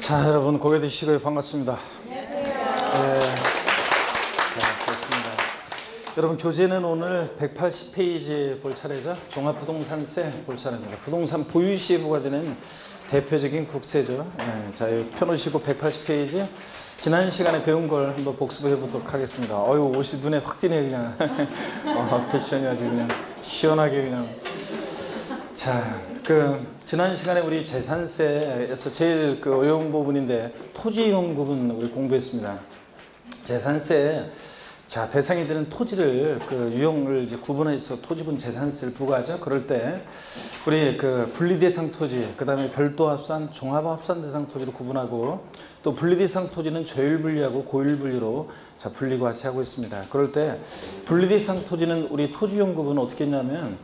자, 여러분 고개 드시고요. 반갑습니다. 안녕하세요. 네. 자, 좋습니다. 여러분 교재는 오늘 180페이지 볼 차례죠. 종합부동산세 볼 차례입니다. 부동산 보유 시효부가 되는 대표적인 국세죠. 네. 자, 펴놓으시고 180페이지 지난 시간에 배운 걸 한번 복습해 보도록 하겠습니다. 어유 옷이 눈에 확 띄네 그냥. 패션이 아주 그냥 시원하게 그냥. 자, 지난 시간에 우리 재산세에서 제일 어려운 부분인데 토지이용 부분 우리 공부했습니다. 재산세, 자, 대상이 되는 토지를 유형을 이제 구분해서 토지분 재산세를 부과하죠. 그럴 때 우리 분리대상 토지, 그 다음에 별도합산, 종합합산 대상 토지로 구분하고 또 분리대상 토지는 저율분리하고 고율분리로 자 분리 과세하고 있습니다. 그럴 때 분리대상 토지는 우리 토지이용 구분은 어떻게 했냐면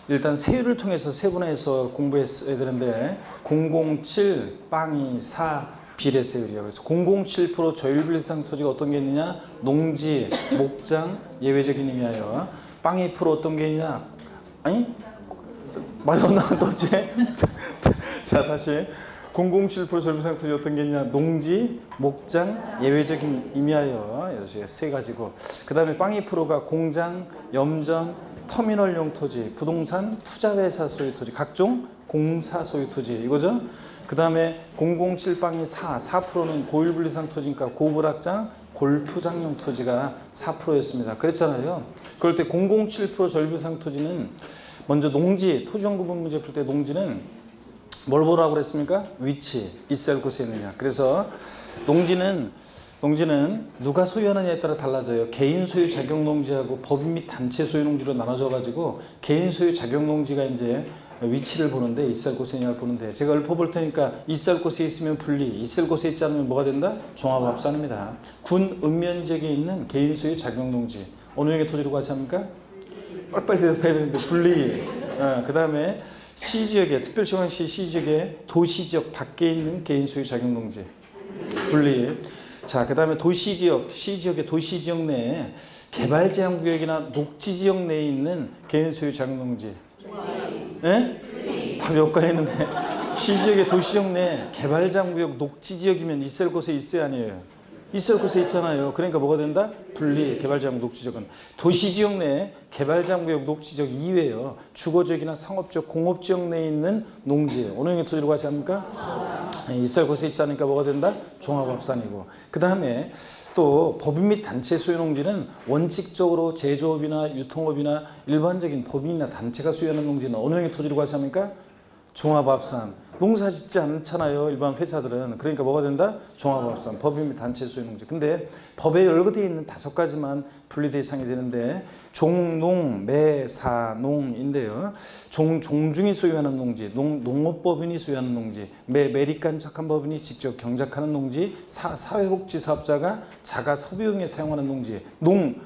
일단 세율을 통해서 세분화해서 공부했어야 되는데 007 빵이 4 비례세율이에요. 그래서 007% 저율분리상 토지가 어떤 게 있느냐? 농지, 목장, 예외적인 의미하여 빵이 프로 어떤 게 있냐? 아니? 맞았나? 또지? 자, 다시 007% 저율분리상 토지 어떤 게 있냐? 농지, 목장, 예외적인 의미하여 이렇게 세 가지고 그 다음에 빵이 프로가 공장, 염전, 터미널용 토지, 부동산, 투자회사 소유 토지, 각종 공사 소유 토지 이거죠. 그 다음에 007빵이 4%는 고율분리상 토지니까 고불악장, 골프장용 토지가 4%였습니다. 그랬잖아요. 그럴 때 007% 저율분리상 토지는 먼저 농지, 토지용 구분 문제 풀 때 농지는 뭘 보라고 그랬습니까? 위치, 있을 곳에 있느냐. 그래서 농지는 누가 소유하느냐에 따라 달라져요. 개인 소유 자격 농지하고 법인 및 단체 소유 농지로 나눠져 가지고 개인 소유 자격 농지가 이제 위치를 보는데 있을 곳에 있냐를 보는데 제가 읊어볼 테니까 있을 곳에 있으면 분리, 있을 곳에 있지 않으면 뭐가 된다? 종합합산입니다. 군 읍면지역에 있는 개인 소유 자격 농지 어느 형의 토지로 과세합니까? 빨리빨리 대답해야 되는데 분리. 그 다음에 시지역에 특별시황시 시지역에 도시지역 밖에 있는 개인 소유 자격 농지 분리. 자, 그 다음에 도시지역, 시지역의 도시지역 내에 개발제한구역이나 녹지지역 내에 있는 개인 소유 자격농지. 예? 다 몇 가지 있는데 시지역의 도시지역 내에 개발제한구역, 녹지지역이면 있을 곳에 있어야 아니에요. 있을 곳에 있잖아요. 그러니까 뭐가 된다? 분리, 개발제한구역, 녹지지역은. 도시지역 내에 개발제한구역, 녹지지역 이외에요. 주거지역이나 상업지역, 공업지역 내에 있는 농지. 어느 형의 토지로 과세합니까? 있을 곳에 있지 않으니까 뭐가 된다? 종합합산이고. 그 다음에 또 법인 및 단체 소유농지는 원칙적으로 제조업이나 유통업이나 일반적인 법인이나 단체가 소유하는 농지는 어느 형의 토지로 과세합니까? 종합합산. 농사 짓지 않잖아요. 일반 회사들은. 그러니까 뭐가 된다? 종합합산. 법인 및 단체 소유농지. 근데 법에 열거되어 있는 5가지만 분리 대상이 되는데 종농, 매, 사, 농인데요. 종중이 소유하는 농지, 농업법인이 소유하는 농지, 매립간척한 법인이 직접 경작하는 농지, 사회복지사업자가 자가 섭유용에 사용하는 농지,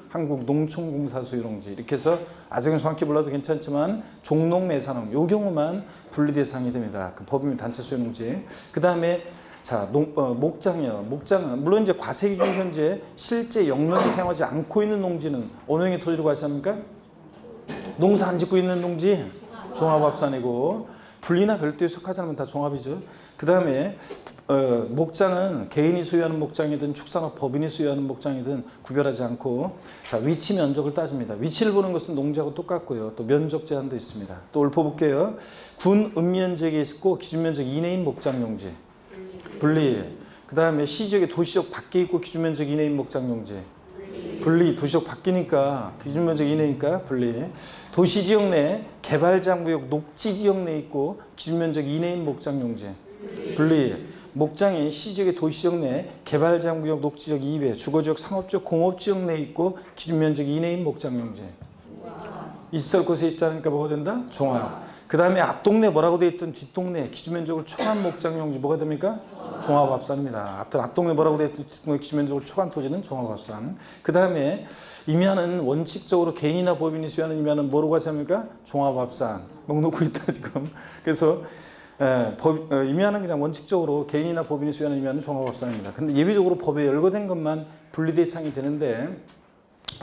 한국농촌공사 소유농지 이렇게 해서 아직은 정확히 몰라도 괜찮지만 종농, 매, 사, 농 요 경우만 분리 대상이 됩니다. 그 법인 및 단체 소유농지. 그 다음에 자, 목장이요. 목장은 물론 이제 과세기 중 현재 실제 영농에 사용하지 않고 있는 농지는 어느 형의 토지로 과세합니까? 농사 안 짓고 있는 농지 종합합산이고 분리나 별도에 속하지 않으면 다 종합이죠. 그 다음에 목장은 개인이 소유하는 목장이든 축산업 법인이 소유하는 목장이든 구별하지 않고 자 위치 면적을 따집니다. 위치를 보는 것은 농지하고 똑같고요. 또 면적 제한도 있습니다. 또 읊어볼게요. 군 읍면지역에 있고 기준면적 이내인 목장용지 분리. 그 다음에 시지역의 도시적 밖에 있고 기준면적 이내인 목장용지 분리. 도시적 바뀌니까 기준면적 이내니까 분리. 도시지역 내 개발제한구역 녹지지역 내에 있고 기준면적 이내인 목장용지 분리. 목장이 시지역의 도시지역 내 개발제한구역 녹지지역 이외 주거지역 상업지역 공업지역 내에 있고 기준면적 이내인 목장용지 있을 곳에 있지 않으니까 뭐가 된다? 종합. 그 다음에 앞동네 뭐라고 되어 있던 뒷동네 기준면적을 초과한 목장용지 뭐가 됩니까? 종합합산입니다. 앞동네 뭐라고 되어 있던 뒷동네 기준면적을 초과한 토지는 종합합산. 그 다음에 임야는 원칙적으로 개인이나 법인이 소유하는 임야는 뭐로 과세합니까? 종합합산. 넉놓고 있다 지금. 그래서 임야는 그냥 원칙적으로 개인이나 법인이 소유하는 임야는 종합합산입니다. 근데 예외적으로 법에 열거된 것만 분리 대상이 되는데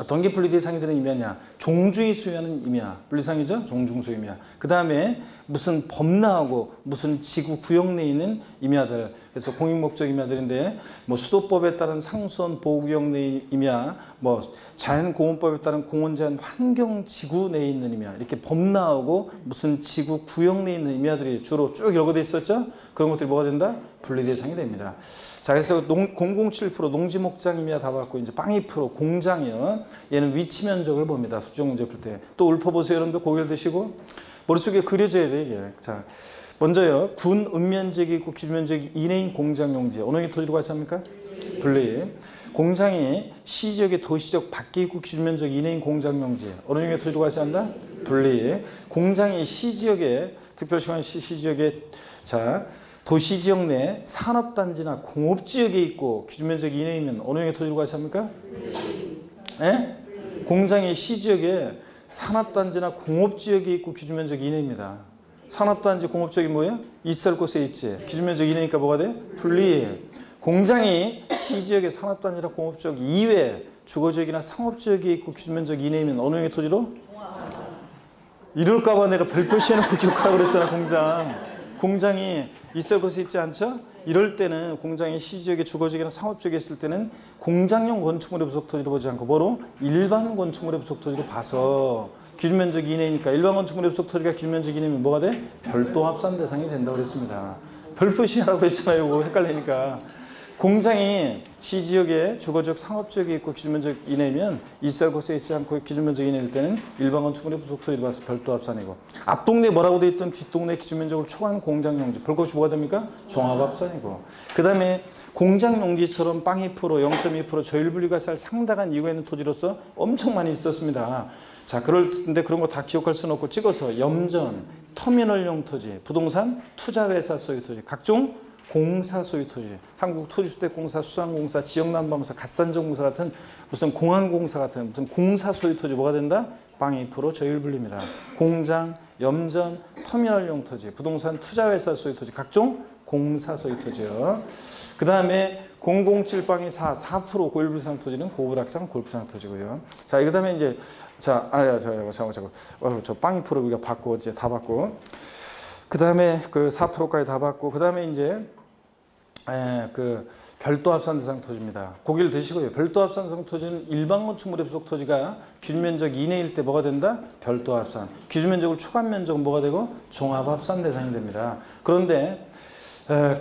동기 분리 대상이 되는 임야냐? 종중이 소유하는 임야. 분리상이죠? 종중 소유 임야. 그 다음에 무슨 범람하고 무슨 지구 구역 내에 있는 임야들. 그래서 공익목적 임야들인데 뭐 수도법에 따른 상수원 보호구역 내의 임야, 뭐 자연공원법에 따른 공원제한 환경지구 내에 있는 임야. 이렇게 범람하고 무슨 지구 구역 내에 있는 임야들이 주로 쭉 열거돼 있었죠? 그런 것들이 뭐가 된다? 분리 대상이 됩니다. 자, 그래서 007% 농지목장 임야 다 받고 이제 2% 공장이요. 얘는 위치 면적을 봅니다. 수정 문제 풀 때. 또 읊어보세요, 여러분들. 고개를 드시고 머릿속에 그려져야 돼 이게. 자, 먼저요. 군 읍면적이 있고 기준면적이 이내인 공장 용지. 어느 게 토지로 같이 합니까? 분리. 공장이 시지역의 도시적 밖에 있고 기준면적 이내인 공장 용지. 어느 게 토지로 같이 한다? 분리. 공장이 시지역에 특별시간 시지역에 자. 도시지역 내 산업단지나 공업지역에 있고 기준면적 이내이면 어느 형의 토지로 같이 합니까? 예? 공장이 시지역에 산업단지나 공업지역에 있고 기준면적 이내입니다. 산업단지 공업지역이 뭐예요? 있을 곳에 있지. 기준면적 이내니까 뭐가 돼? 분리. 공장이 시지역의 산업단지나 공업지역 이외에 주거지역이나 상업지역에 있고 기준면적 이내이면 어느 형의 토지로? 이럴까봐 내가 별 표시해놓고 기록하라고 그랬잖아. 공장이 있을 곳에 있지 않죠? 이럴 때는 공장이 시지역의 주거지역이나 상업지역에 있을 때는 공장용 건축물의 부속 토지로 보지 않고 뭐로? 일반 건축물의 부속 토지로 봐서 기준면적 이내니까 일반 건축물의 부속 토지가 기준면적 이내면 뭐가 돼? 별도 합산 대상이 된다고 그랬습니다. 별 표시하라고 그랬잖아요. 이거 헷갈리니까. 공장이 시지역에 주거지역 상업지역에 있고 기준면적 이내면 있을 곳에 있지 않고 기준면적 이내일 때는 일반 건축물의 부속 토지로 봐서 별도 합산이고 앞동네 뭐라고 돼 있던 뒷동네 기준면적을 초과한 공장용지 볼 것이 뭐가 됩니까? 종합합산이고 그 다음에 공장용지처럼 0.2% 0.2% 저율분리가세 상당한 이유가 있는 토지로서 엄청 많이 있었습니다. 자, 그런데 그런 거 다 기억할 수는 없고 찍어서 염전, 터미널용 토지, 부동산, 투자회사 소유 토지, 각종 공사 소유 토지, 한국토지주택공사, 수산공사, 지역난방공사, 갓산정공사 같은 무슨 공항공사 같은 무슨 공사 소유 토지 뭐가 된다? 0.2% 저율분리입니다. 공장, 염전, 터미널용 토지, 부동산, 투자회사 소유 토지, 각종 공사 소유 토지요. 그 다음에 007-4, 4% 고율분리상 토지는 고불악상 골프장 토지고요. 자, 그 다음에 이제 자, 잠깐만, 저 0.2% 우리가 받고 이제 다 받고. 그 다음에 그 4%까지 다 받고, 그 다음에 이제 그 별도 합산 대상 토지입니다. 고기를 드시고요. 별도 합산 대상 토지는 일반 건축물의 부속 토지가 기준면적 이내일 때 뭐가 된다? 별도 합산. 기준면적을 초과한 면적은 뭐가 되고? 종합 합산 대상이 됩니다. 그런데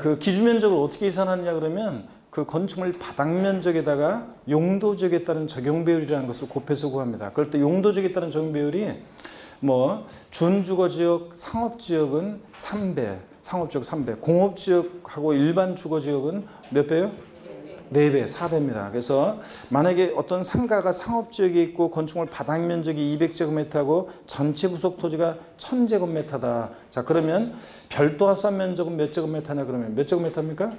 그 기준면적을 어떻게 계산하느냐 그러면 그 건축물 바닥 면적에다가 용도지역에 따른 적용 배율이라는 것을 곱해서 구합니다. 그럴 때 용도지역에 따른 적용 배율이 뭐 준주거지역, 상업지역은 3배, 상업지역 3배, 공업지역하고 일반 주거지역은 몇 배요? 4배, 4배입니다. 그래서 만약에 어떤 상가가 상업지역에 있고 건축물 바닥 면적이 200제곱미터하고 전체 부속 토지가 1000제곱미터다. 자, 그러면 별도 합산 면적은 몇 제곱미터냐 그러면 몇 제곱미터입니까?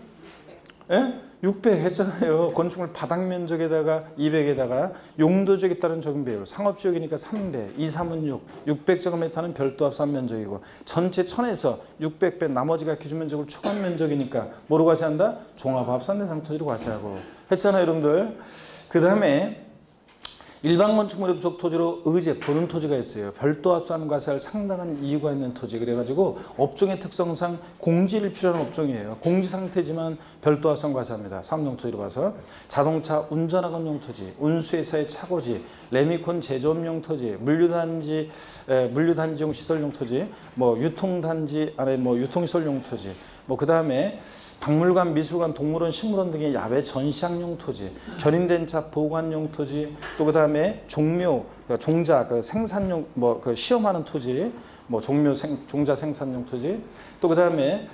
예? 600 했잖아요. 건축물 바닥 면적에다가 200에다가 용도지역에 따른 적용 배율. 상업지역이니까 3배, 2, 3은 6. 600제곱미터는 별도 합산 면적이고 전체 1000에서 600배 나머지가 기준면적을 초과한 면적이니까 뭐로 과세한다? 종합 합산 대상 토지로 과세하고 했잖아요, 여러분들. 그 다음에 일반 건축물의 부속 토지로 의제, 보는 토지가 있어요. 별도 합산 과세할 상당한 이유가 있는 토지. 그래가지고 업종의 특성상 공지를 필요한 업종이에요. 공지 상태지만 별도 합산 과세합니다. 사업용 토지로 봐서 자동차 운전학원용 토지, 운수회사의 차고지, 레미콘 제조업용 토지, 물류단지용 시설용 토지, 뭐 유통단지 안에 뭐 유통시설용 토지, 뭐 그 다음에 박물관, 미술관, 동물원, 식물원 등의 야외 전시장용 토지, 견인된 차 보관용 토지, 또 그 다음에 종묘, 종자, 그 생산용, 뭐 그 시험하는 토지, 뭐 종자 생산용 토지, 또 그 다음에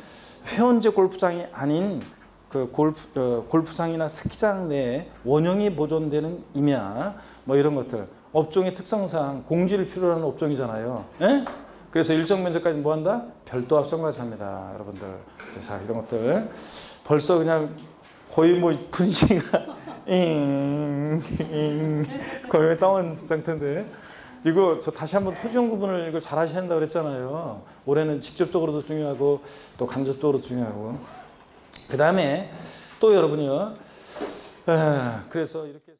회원제 골프장이 아닌 그 골프장이나 스키장 내에 원형이 보존되는 임야, 뭐 이런 것들, 업종의 특성상 공지를 필요로 하는 업종이잖아요. 예? 그래서 일정 면적까지 뭐 한다? 별도 합산 과세합니다, 여러분들. 자, 이런 것들 벌써 그냥 거의 뭐 분위기가 거의 다운 상태인데 이거 저 다시 한번 토지용 구분을 이걸 잘 하셔야 한다고 그랬잖아요. 올해는 직접적으로도 중요하고 또 간접적으로도 중요하고 그 다음에 또 여러분이요. 그래서 이렇게